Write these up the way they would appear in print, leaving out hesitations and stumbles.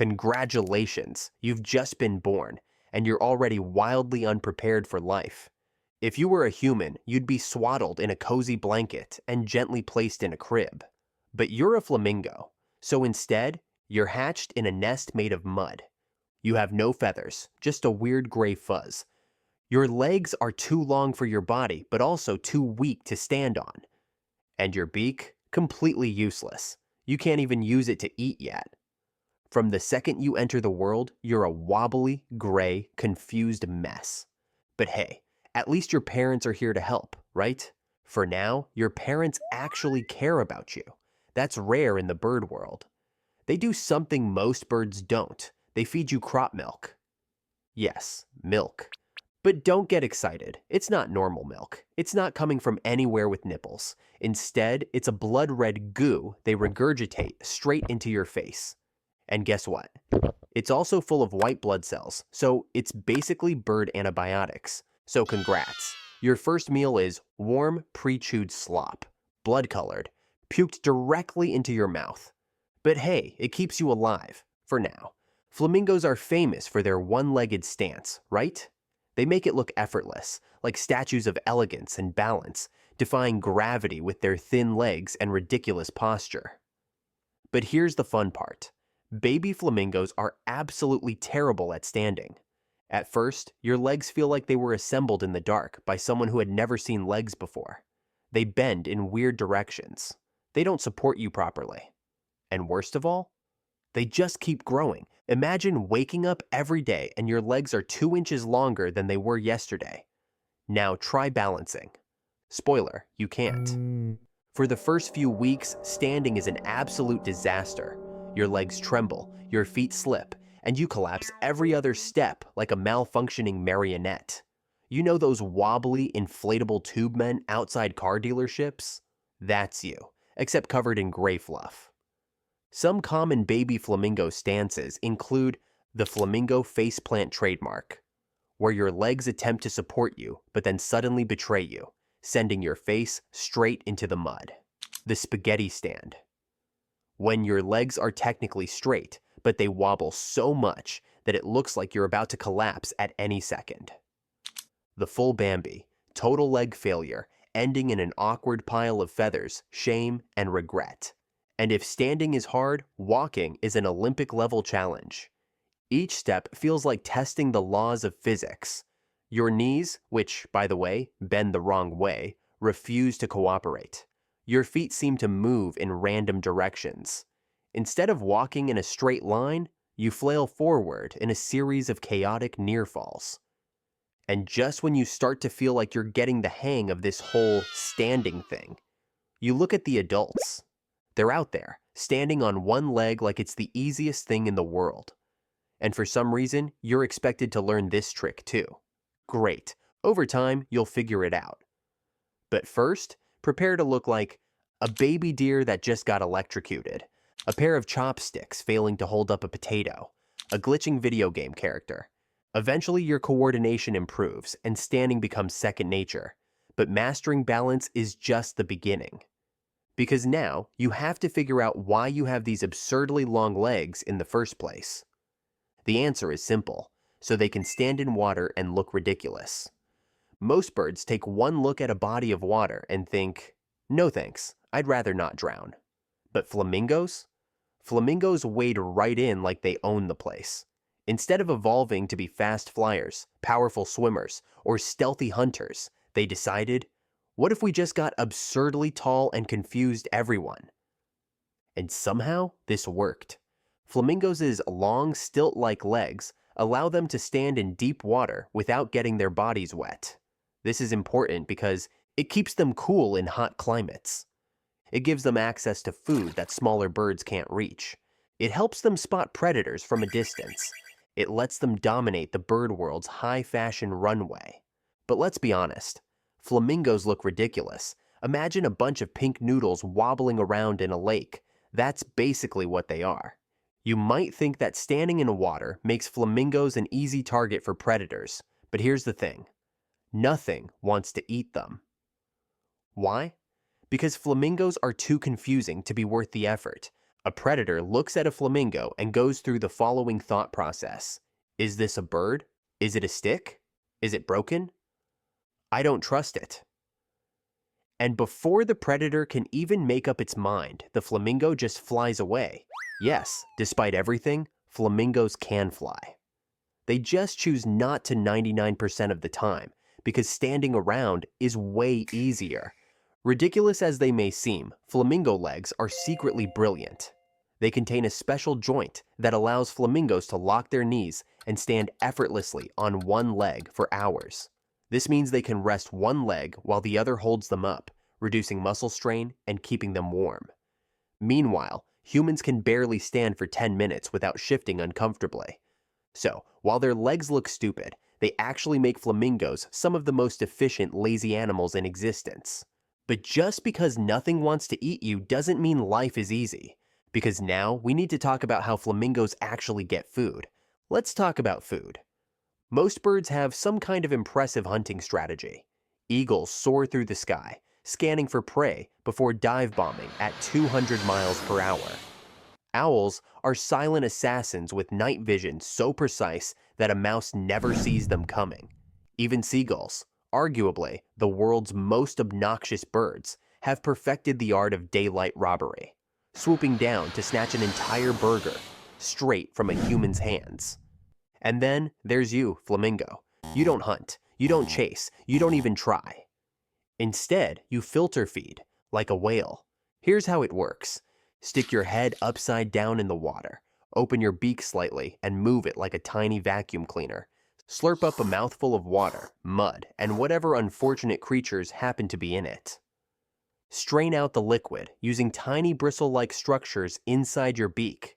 Congratulations, you've just been born, and you're already wildly unprepared for life. If you were a human, you'd be swaddled in a cozy blanket and gently placed in a crib. But you're a flamingo, so instead, you're hatched in a nest made of mud. You have no feathers, just a weird gray fuzz. Your legs are too long for your body, but also too weak to stand on. And your beak? Completely useless. You can't even use it to eat yet. From the second you enter the world, you're a wobbly, gray, confused mess. But hey, at least your parents are here to help, right? For now, your parents actually care about you. That's rare in the bird world. They do something most birds don't. They feed you crop milk. Yes, milk. But don't get excited. It's not normal milk. It's not coming from anywhere with nipples. Instead, it's a blood-red goo they regurgitate straight into your face. And guess what? It's also full of white blood cells, so it's basically bird antibiotics. So congrats. Your first meal is warm, pre-chewed slop, blood-colored, puked directly into your mouth. But hey, it keeps you alive, for now. Flamingos are famous for their one-legged stance, right? They make it look effortless, like statues of elegance and balance, defying gravity with their thin legs and ridiculous posture. But here's the fun part. Baby flamingos are absolutely terrible at standing. At first, your legs feel like they were assembled in the dark by someone who had never seen legs before. They bend in weird directions. They don't support you properly. And worst of all, they just keep growing. Imagine waking up every day and your legs are 2 inches longer than they were yesterday. Now try balancing. Spoiler, you can't. For the first few weeks, standing is an absolute disaster. Your legs tremble, your feet slip, and you collapse every other step like a malfunctioning marionette. You know those wobbly, inflatable tube men outside car dealerships? That's you, except covered in gray fluff. Some common baby flamingo stances include the flamingo faceplant trademark, where your legs attempt to support you but then suddenly betray you, sending your face straight into the mud. The spaghetti stand, when your legs are technically straight, but they wobble so much that it looks like you're about to collapse at any second. The full Bambi, total leg failure, ending in an awkward pile of feathers, shame, and regret. And if standing is hard, walking is an Olympic-level challenge. Each step feels like testing the laws of physics. Your knees, which, by the way, bend the wrong way, refuse to cooperate. Your feet seem to move in random directions. Instead of walking in a straight line, you flail forward in a series of chaotic near falls. And just when you start to feel like you're getting the hang of this whole standing thing, you look at the adults. They're out there, standing on one leg like it's the easiest thing in the world. And for some reason, you're expected to learn this trick too. Great. Over time, you'll figure it out. But first, prepare to look like a baby deer that just got electrocuted, a pair of chopsticks failing to hold up a potato, a glitching video game character. Eventually, your coordination improves and standing becomes second nature. But mastering balance is just the beginning. Because now, you have to figure out why you have these absurdly long legs in the first place. The answer is simple, so they can stand in water and look ridiculous. Most birds take one look at a body of water and think, no thanks, I'd rather not drown. But flamingos? Flamingos wade right in like they own the place. Instead of evolving to be fast flyers, powerful swimmers, or stealthy hunters, they decided, what if we just got absurdly tall and confused everyone? And somehow, this worked. Flamingos' long, stilt-like legs allow them to stand in deep water without getting their bodies wet. This is important because it keeps them cool in hot climates. It gives them access to food that smaller birds can't reach. It helps them spot predators from a distance. It lets them dominate the bird world's high-fashion runway. But let's be honest, flamingos look ridiculous. Imagine a bunch of pink noodles wobbling around in a lake. That's basically what they are. You might think that standing in water makes flamingos an easy target for predators, but here's the thing. Nothing wants to eat them. Why? Because flamingos are too confusing to be worth the effort. A predator looks at a flamingo and goes through the following thought process. Is this a bird? Is it a stick? Is it broken? I don't trust it. And before the predator can even make up its mind, the flamingo just flies away. Yes, despite everything, flamingos can fly. They just choose not to 99% of the time, because standing around is way easier. Ridiculous as they may seem, flamingo legs are secretly brilliant. They contain a special joint that allows flamingos to lock their knees and stand effortlessly on one leg for hours. This means they can rest one leg while the other holds them up, reducing muscle strain and keeping them warm. Meanwhile, humans can barely stand for 10 minutes without shifting uncomfortably. So, while their legs look stupid, they actually make flamingos some of the most efficient lazy animals in existence. But just because nothing wants to eat you doesn't mean life is easy. Because now we need to talk about how flamingos actually get food. Let's talk about food. Most birds have some kind of impressive hunting strategy. Eagles soar through the sky, scanning for prey before dive bombing at 200 miles per hour. Owls are silent assassins with night vision so precise that a mouse never sees them coming. Even seagulls, arguably the world's most obnoxious birds, have perfected the art of daylight robbery, swooping down to snatch an entire burger straight from a human's hands. And then there's you, flamingo. You don't hunt, you don't chase, you don't even try. Instead, you filter feed, like a whale. Here's how it works. Stick your head upside down in the water, open your beak slightly, and move it like a tiny vacuum cleaner. Slurp up a mouthful of water, mud, and whatever unfortunate creatures happen to be in it. Strain out the liquid using tiny bristle-like structures inside your beak.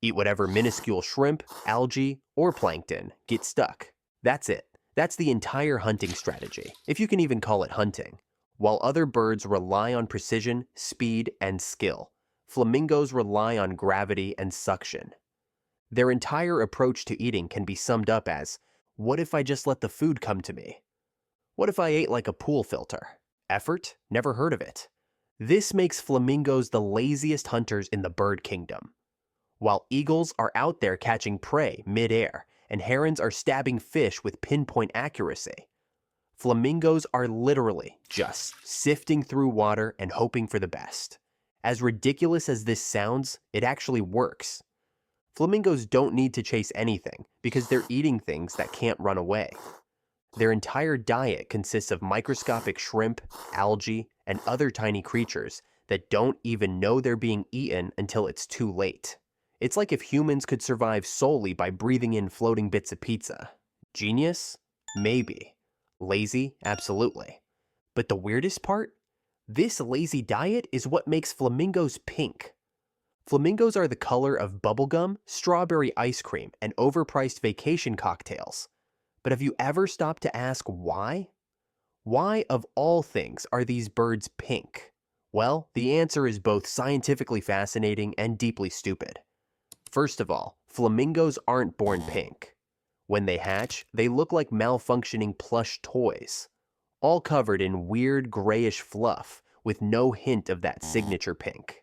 Eat whatever minuscule shrimp, algae, or plankton get stuck. That's it. That's the entire hunting strategy, if you can even call it hunting. While other birds rely on precision, speed, and skill, flamingos rely on gravity and suction. Their entire approach to eating can be summed up as, what if I just let the food come to me? What if I ate like a pool filter? Effort? Never heard of it. This makes flamingos the laziest hunters in the bird kingdom. While eagles are out there catching prey mid-air, and herons are stabbing fish with pinpoint accuracy, flamingos are literally just sifting through water and hoping for the best. As ridiculous as this sounds, it actually works. Flamingos don't need to chase anything because they're eating things that can't run away. Their entire diet consists of microscopic shrimp, algae, and other tiny creatures that don't even know they're being eaten until it's too late. It's like if humans could survive solely by breathing in floating bits of pizza. Genius? Maybe. Lazy? Absolutely. But the weirdest part? This lazy diet is what makes flamingos pink. Flamingos are the color of bubblegum, strawberry ice cream, and overpriced vacation cocktails. But have you ever stopped to ask why? Why, of all things, are these birds pink? Well, the answer is both scientifically fascinating and deeply stupid. First of all, flamingos aren't born pink. When they hatch, they look like malfunctioning plush toys, all covered in weird grayish fluff with no hint of that signature pink.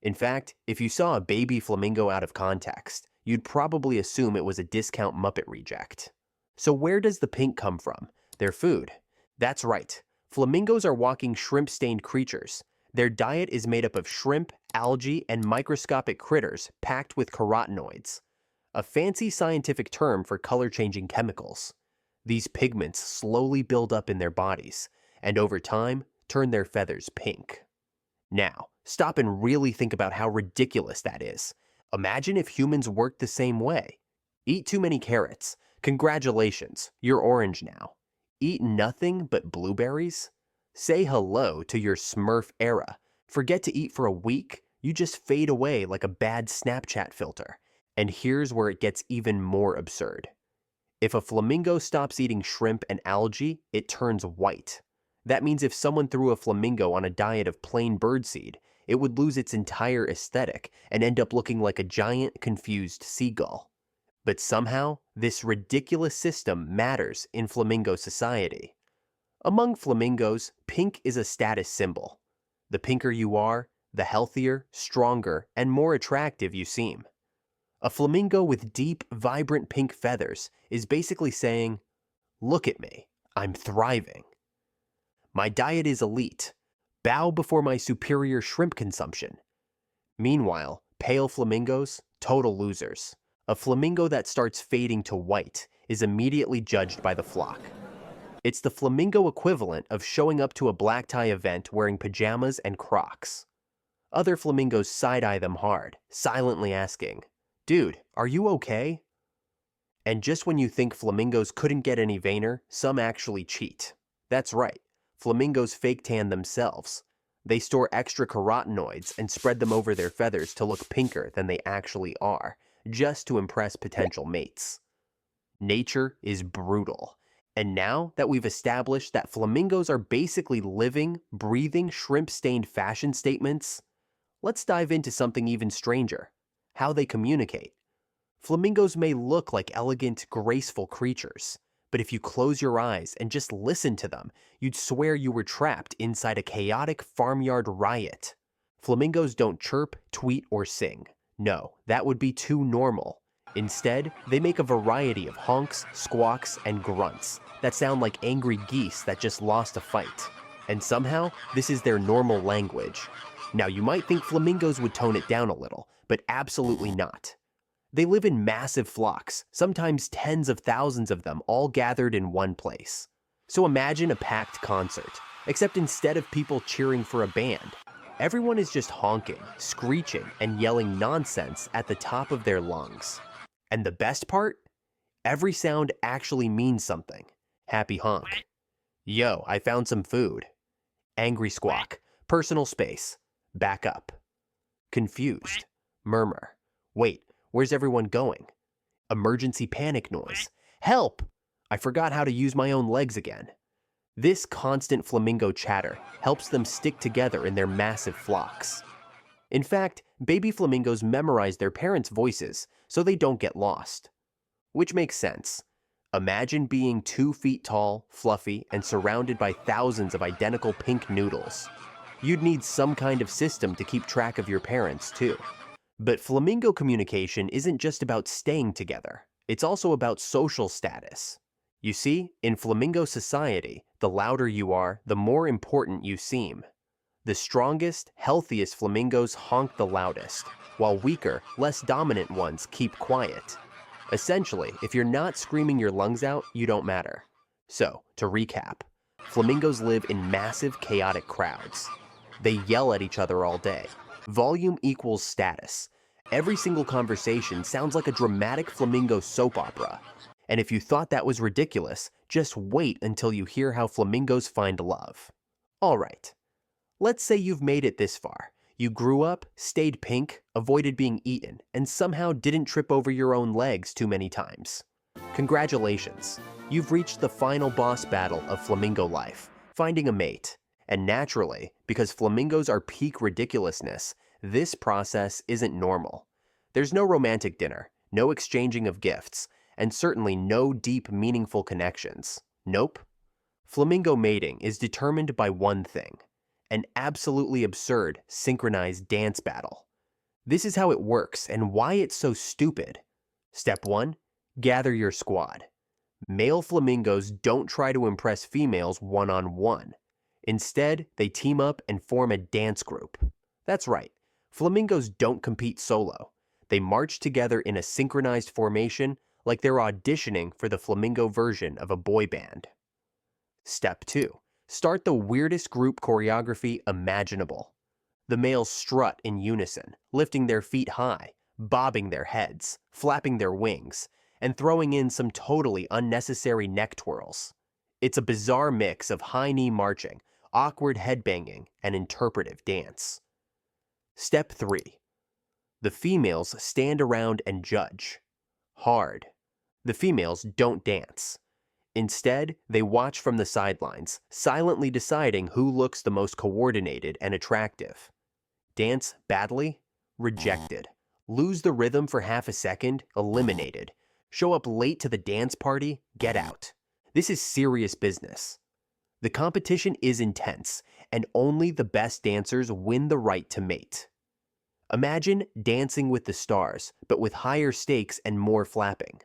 In fact, if you saw a baby flamingo out of context, you'd probably assume it was a discount Muppet reject. So where does the pink come from? Their food. That's right. Flamingos are walking shrimp-stained creatures. Their diet is made up of shrimp, algae, and microscopic critters packed with carotenoids, a fancy scientific term for color-changing chemicals. These pigments slowly build up in their bodies, and over time, turn their feathers pink. Now, stop and really think about how ridiculous that is. Imagine if humans worked the same way. Eat too many carrots. Congratulations, you're orange now. Eat nothing but blueberries? Say hello to your Smurf era. Forget to eat for a week, you just fade away like a bad Snapchat filter. And here's where it gets even more absurd. If a flamingo stops eating shrimp and algae, it turns white. That means if someone threw a flamingo on a diet of plain birdseed, it would lose its entire aesthetic and end up looking like a giant, confused seagull. But somehow, this ridiculous system matters in flamingo society. Among flamingos, pink is a status symbol. The pinker you are, the healthier, stronger, and more attractive you seem. A flamingo with deep, vibrant pink feathers is basically saying, "Look at me, I'm thriving. My diet is elite. Bow before my superior shrimp consumption." Meanwhile, pale flamingos, total losers. A flamingo that starts fading to white is immediately judged by the flock. It's the flamingo equivalent of showing up to a black tie event wearing pajamas and Crocs. Other flamingos side-eye them hard, silently asking, "Dude, are you okay?" And just when you think flamingos couldn't get any vainer, some actually cheat. That's right, flamingos fake tan themselves. They store extra carotenoids and spread them over their feathers to look pinker than they actually are, just to impress potential mates. Nature is brutal. And now that we've established that flamingos are basically living, breathing, shrimp-stained fashion statements, let's dive into something even stranger: how they communicate. Flamingos may look like elegant, graceful creatures, but if you close your eyes and just listen to them, you'd swear you were trapped inside a chaotic farmyard riot. Flamingos don't chirp, tweet, or sing. No, that would be too normal. Instead, they make a variety of honks, squawks, and grunts that sound like angry geese that just lost a fight. And somehow, this is their normal language. Now, you might think flamingos would tone it down a little, but absolutely not. They live in massive flocks, sometimes tens of thousands of them all gathered in one place. So imagine a packed concert, except instead of people cheering for a band, everyone is just honking, screeching, and yelling nonsense at the top of their lungs. And the best part? Every sound actually means something. Happy honk. Yo, I found some food. Angry squawk. Personal space. Back up. Confused. Murmur. Wait, where's everyone going? Emergency panic noise. Help! I forgot how to use my own legs again. This constant flamingo chatter helps them stick together in their massive flocks. In fact, baby flamingos memorize their parents' voices so they don't get lost. Which makes sense. Imagine being 2 feet tall, fluffy, and surrounded by thousands of identical pink noodles. You'd need some kind of system to keep track of your parents, too. But flamingo communication isn't just about staying together. It's also about social status. You see, in flamingo society, the louder you are, the more important you seem. The strongest, healthiest flamingos honk the loudest, while weaker, less dominant ones keep quiet. Essentially, if you're not screaming your lungs out, you don't matter. So, to recap, flamingos live in massive, chaotic crowds. They yell at each other all day. Volume equals status. Every single conversation sounds like a dramatic flamingo soap opera. And if you thought that was ridiculous, just wait until you hear how flamingos find love. Alright, let's say you've made it this far. You grew up, stayed pink, avoided being eaten, and somehow didn't trip over your own legs too many times. Congratulations, you've reached the final boss battle of flamingo life, finding a mate. And naturally, because flamingos are peak ridiculousness, this process isn't normal. There's no romantic dinner, no exchanging of gifts, and certainly no deep, meaningful connections. Nope. Flamingo mating is determined by one thing: an absolutely absurd, synchronized dance battle. This is how it works and why it's so stupid. Step 1. Gather your squad. Male flamingos don't try to impress females one-on-one. Instead, they team up and form a dance group. That's right, flamingos don't compete solo. They march together in a synchronized formation like they're auditioning for the flamingo version of a boy band. Step 2. Start the weirdest group choreography imaginable. The males strut in unison, lifting their feet high, bobbing their heads, flapping their wings, and throwing in some totally unnecessary neck twirls. It's a bizarre mix of high knee marching, awkward headbanging, and interpretive dance. Step 3. The females stand around and judge. Hard. The females don't dance. Instead, they watch from the sidelines, silently deciding who looks the most coordinated and attractive. Dance badly? Rejected. Lose the rhythm for half a second? Eliminated. Show up late to the dance party? Get out. This is serious business. The competition is intense, and only the best dancers win the right to mate. Imagine Dancing with the Stars, but with higher stakes and more flapping.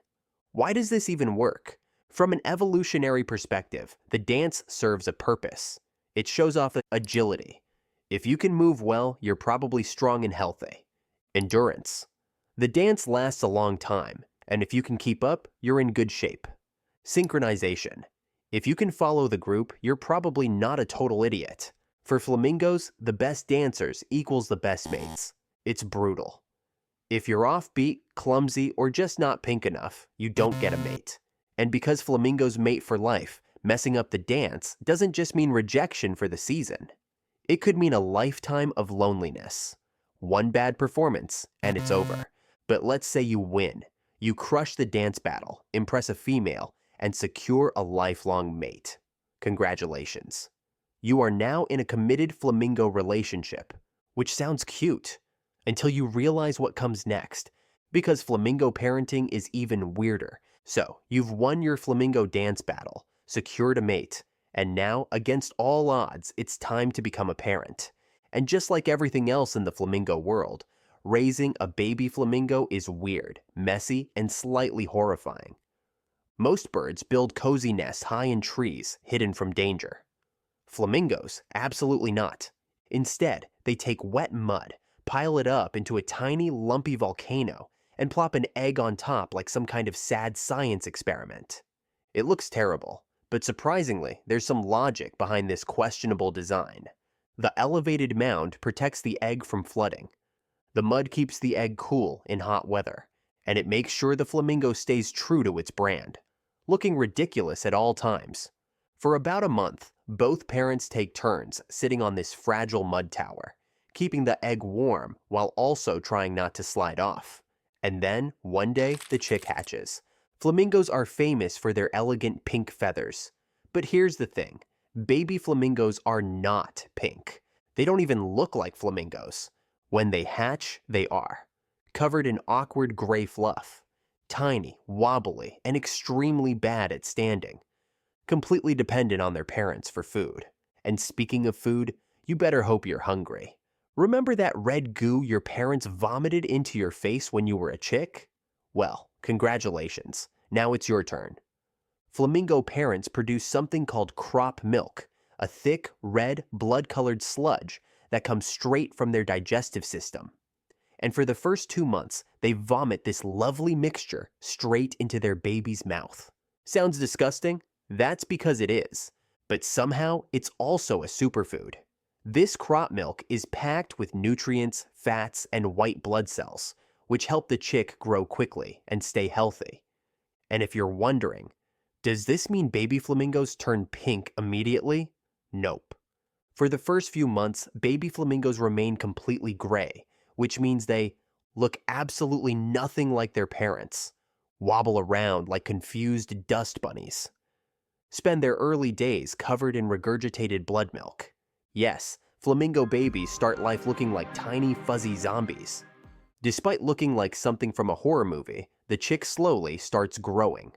Why does this even work? From an evolutionary perspective, the dance serves a purpose. It shows off agility. If you can move well, you're probably strong and healthy. Endurance. The dance lasts a long time, and if you can keep up, you're in good shape. Synchronization. If you can follow the group, you're probably not a total idiot. For flamingos, the best dancers equals the best mates. It's brutal. If you're offbeat, clumsy, or just not pink enough, you don't get a mate. And because flamingos mate for life, messing up the dance doesn't just mean rejection for the season. It could mean a lifetime of loneliness. One bad performance, and it's over. But let's say you win. You crush the dance battle, impress a female, and secure a lifelong mate. Congratulations. You are now in a committed flamingo relationship, which sounds cute, until you realize what comes next, because flamingo parenting is even weirder. So, you've won your flamingo dance battle, secured a mate, and now, against all odds, it's time to become a parent. And just like everything else in the flamingo world, raising a baby flamingo is weird, messy, and slightly horrifying. Most birds build cozy nests high in trees, hidden from danger. Flamingos, absolutely not. Instead, they take wet mud, pile it up into a tiny, lumpy volcano, and plop an egg on top like some kind of sad science experiment. It looks terrible, but surprisingly, there's some logic behind this questionable design. The elevated mound protects the egg from flooding. The mud keeps the egg cool in hot weather, and it makes sure the flamingo stays true to its brand, looking ridiculous at all times. For about a month, both parents take turns sitting on this fragile mud tower, keeping the egg warm while also trying not to slide off. And then, one day, the chick hatches. Flamingos are famous for their elegant pink feathers. But here's the thing, baby flamingos are not pink. They don't even look like flamingos. When they hatch, they are. Covered in awkward gray fluff. Tiny, wobbly, and extremely bad at standing. Completely dependent on their parents for food. And speaking of food, you better hope you're hungry. Remember that red goo your parents vomited into your face when you were a chick? Well, congratulations. Now it's your turn. Flamingo parents produce something called crop milk, a thick, red, blood-colored sludge that comes straight from their digestive system. And for the first 2 months, they vomit this lovely mixture straight into their baby's mouth. Sounds disgusting? That's because it is. But somehow, it's also a superfood. This crop milk is packed with nutrients, fats, and white blood cells, which help the chick grow quickly and stay healthy. And if you're wondering, does this mean baby flamingos turn pink immediately? Nope. For the first few months, baby flamingos remain completely gray, which means they look absolutely nothing like their parents, wobble around like confused dust bunnies, spend their early days covered in regurgitated blood milk. Yes, flamingo babies start life looking like tiny fuzzy zombies. Despite looking like something from a horror movie, the chick slowly starts growing.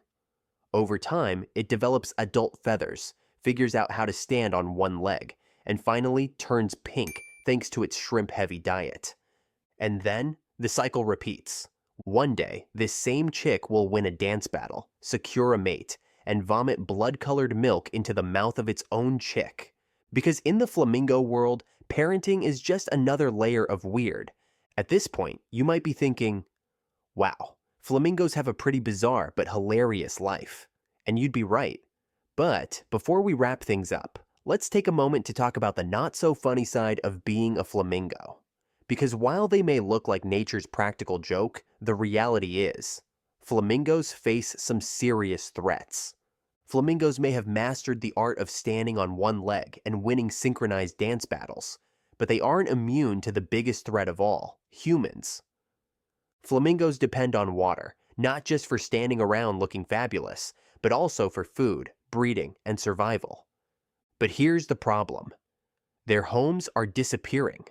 Over time, it develops adult feathers, figures out how to stand on one leg, and finally turns pink thanks to its shrimp-heavy diet. And then, the cycle repeats. One day, this same chick will win a dance battle, secure a mate, and vomit blood-colored milk into the mouth of its own chick. Because in the flamingo world, parenting is just another layer of weird. At this point, you might be thinking, wow, flamingos have a pretty bizarre but hilarious life. And you'd be right. But before we wrap things up, let's take a moment to talk about the not-so-funny side of being a flamingo. Because while they may look like nature's practical joke, the reality is, flamingos face some serious threats. Flamingos may have mastered the art of standing on one leg and winning synchronized dance battles, but they aren't immune to the biggest threat of all, humans. Flamingos depend on water, not just for standing around looking fabulous, but also for food, breeding, and survival. But here's the problem. Their homes are disappearing.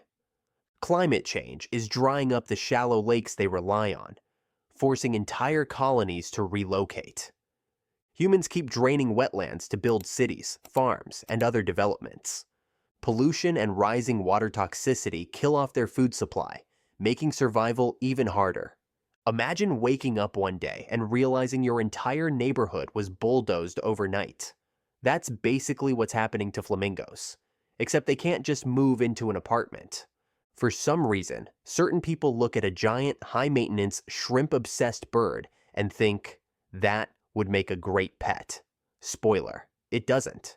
Climate change is drying up the shallow lakes they rely on, forcing entire colonies to relocate. Humans keep draining wetlands to build cities, farms, and other developments. Pollution and rising water toxicity kill off their food supply, making survival even harder. Imagine waking up one day and realizing your entire neighborhood was bulldozed overnight. That's basically what's happening to flamingos, except they can't just move into an apartment. For some reason, certain people look at a giant, high-maintenance, shrimp-obsessed bird and think, that would make a great pet. Spoiler, it doesn't.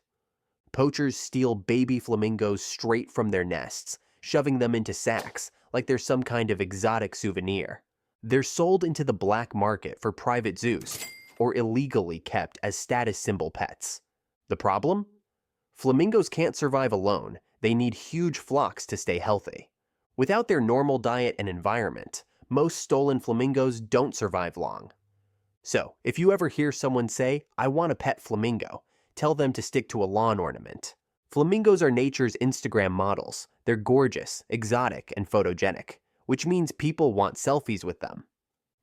Poachers steal baby flamingos straight from their nests, shoving them into sacks like they're some kind of exotic souvenir. They're sold into the black market for private zoos, or illegally kept as status symbol pets. The problem? Flamingos can't survive alone. They need huge flocks to stay healthy. Without their normal diet and environment, most stolen flamingos don't survive long. So, if you ever hear someone say, "I want a pet flamingo," tell them to stick to a lawn ornament. Flamingos are nature's Instagram models. They're gorgeous, exotic, and photogenic, which means people want selfies with them.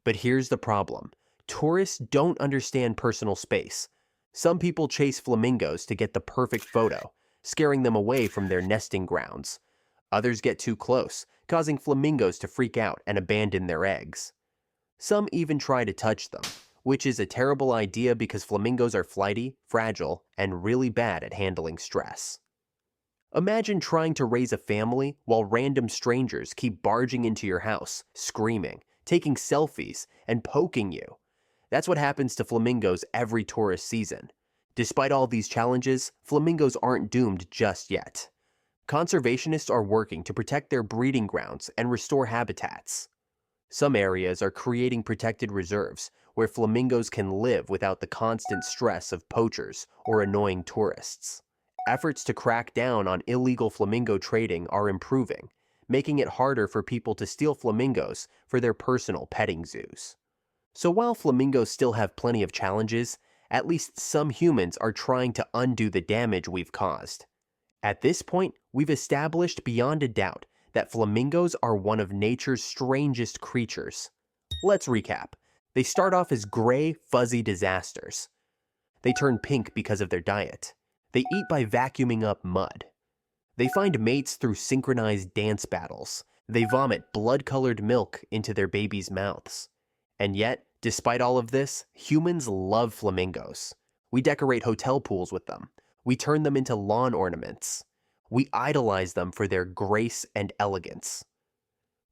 But here's the problem. Tourists don't understand personal space. Some people chase flamingos to get the perfect photo, scaring them away from their nesting grounds. Others get too close, causing flamingos to freak out and abandon their eggs. Some even try to touch them, which is a terrible idea because flamingos are flighty, fragile, and really bad at handling stress. Imagine trying to raise a family while random strangers keep barging into your house, screaming, taking selfies, and poking you. That's what happens to flamingos every tourist season. Despite all these challenges, flamingos aren't doomed just yet. Conservationists are working to protect their breeding grounds and restore habitats. Some areas are creating protected reserves where flamingos can live without the constant stress of poachers or annoying tourists. Efforts to crack down on illegal flamingo trading are improving, making it harder for people to steal flamingos for their personal petting zoos. So while flamingos still have plenty of challenges, at least some humans are trying to undo the damage we've caused. At this point, we've established beyond a doubt that flamingos are one of nature's strangest creatures. Let's recap. They start off as gray, fuzzy disasters. They turn pink because of their diet. They eat by vacuuming up mud. They find mates through synchronized dance battles. They vomit blood-colored milk into their babies' mouths. And yet, despite all of this, humans love flamingos. We decorate hotel pools with them. We turn them into lawn ornaments. We idolize them for their grace and elegance.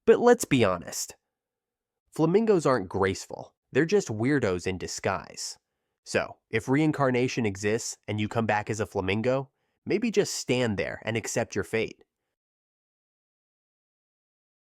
But let's be honest. Flamingos aren't graceful. They're just weirdos in disguise. So, if reincarnation exists and you come back as a flamingo, maybe just stand there and accept your fate.